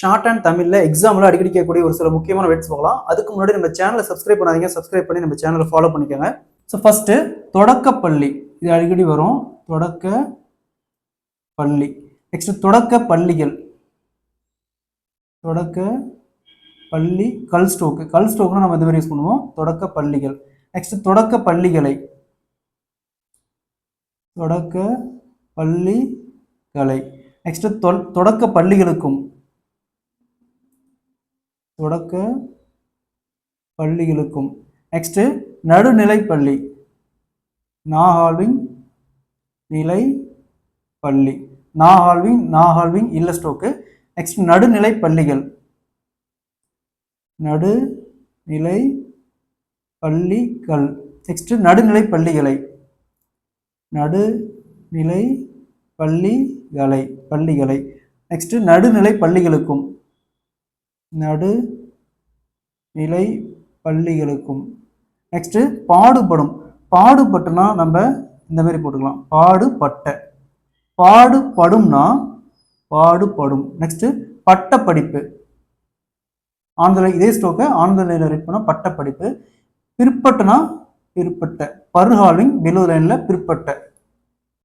Short and தமிழ்ல எக்ஸாம்ல அடிக்கடி கேட்கக்கூடிய ஒரு சில முக்கியமான வேர்ட்ஸ் போகலாம். அதுக்கு முன்னாடி நம்ம சேனலை சப்ஸ்கிரைப் பண்ணாதீங்க, சப்ஸ்கிரைப் பண்ணி நம்ம சேனலை ஃபாலோ பண்ணிக்கோங்க. ஸோ ஃபர்ஸ்ட் தொடக்கப்பள்ளி, இது அடிக்கடி வரும். தொடக்க பள்ளி. நெக்ஸ்ட் தொடக்க பள்ளிகள், தொடக்க பள்ளி. கல் ஸ்டோக்னா நம்ம இந்த மாதிரி யூஸ் பண்ணுவோம். தொடக்க பள்ளிகள். நெக்ஸ்ட் தொடக்க பள்ளிகளை, தொடக்க பள்ளிகளை. நெக்ஸ்ட் தொடக்க பள்ளிகளுக்கும், தொடக்க பள்ளிகளுக்கும். நெக்ஸ்ட் நடுநிலை பள்ளி, நாஹால்விங் நிலை பள்ளி. நாஹால்விங் இல்ல ஸ்டோக்கு. நெக்ஸ்ட் நடுநிலை பள்ளிகள், நடுநிலை பள்ளிகள். நெக்ஸ்ட் நடுநிலை பள்ளிகளை, நடுநிலை பள்ளிகளை. நெக்ஸ்ட் நடுநிலை பள்ளிகளுக்கும், நடுநிலை பள்ளிகளுக்கும். நெக்ஸ்ட் பாடுபடும். பாடுபட்டுனா நம்ம இந்த மாதிரி போட்டுக்கலாம், பாடுபடும்னா பாடுபடும். நெக்ஸ்ட் பட்ட படிப்பு, ஆந்திர இதே ஸ்டோக்க ஆந்திர ரீட் பண்ணா பட்ட படிப்பு. பிற்பட்டனா பிற்பட்ட, பர்ஹால்விங் பிலோ லைன்ல பிற்பட்ட.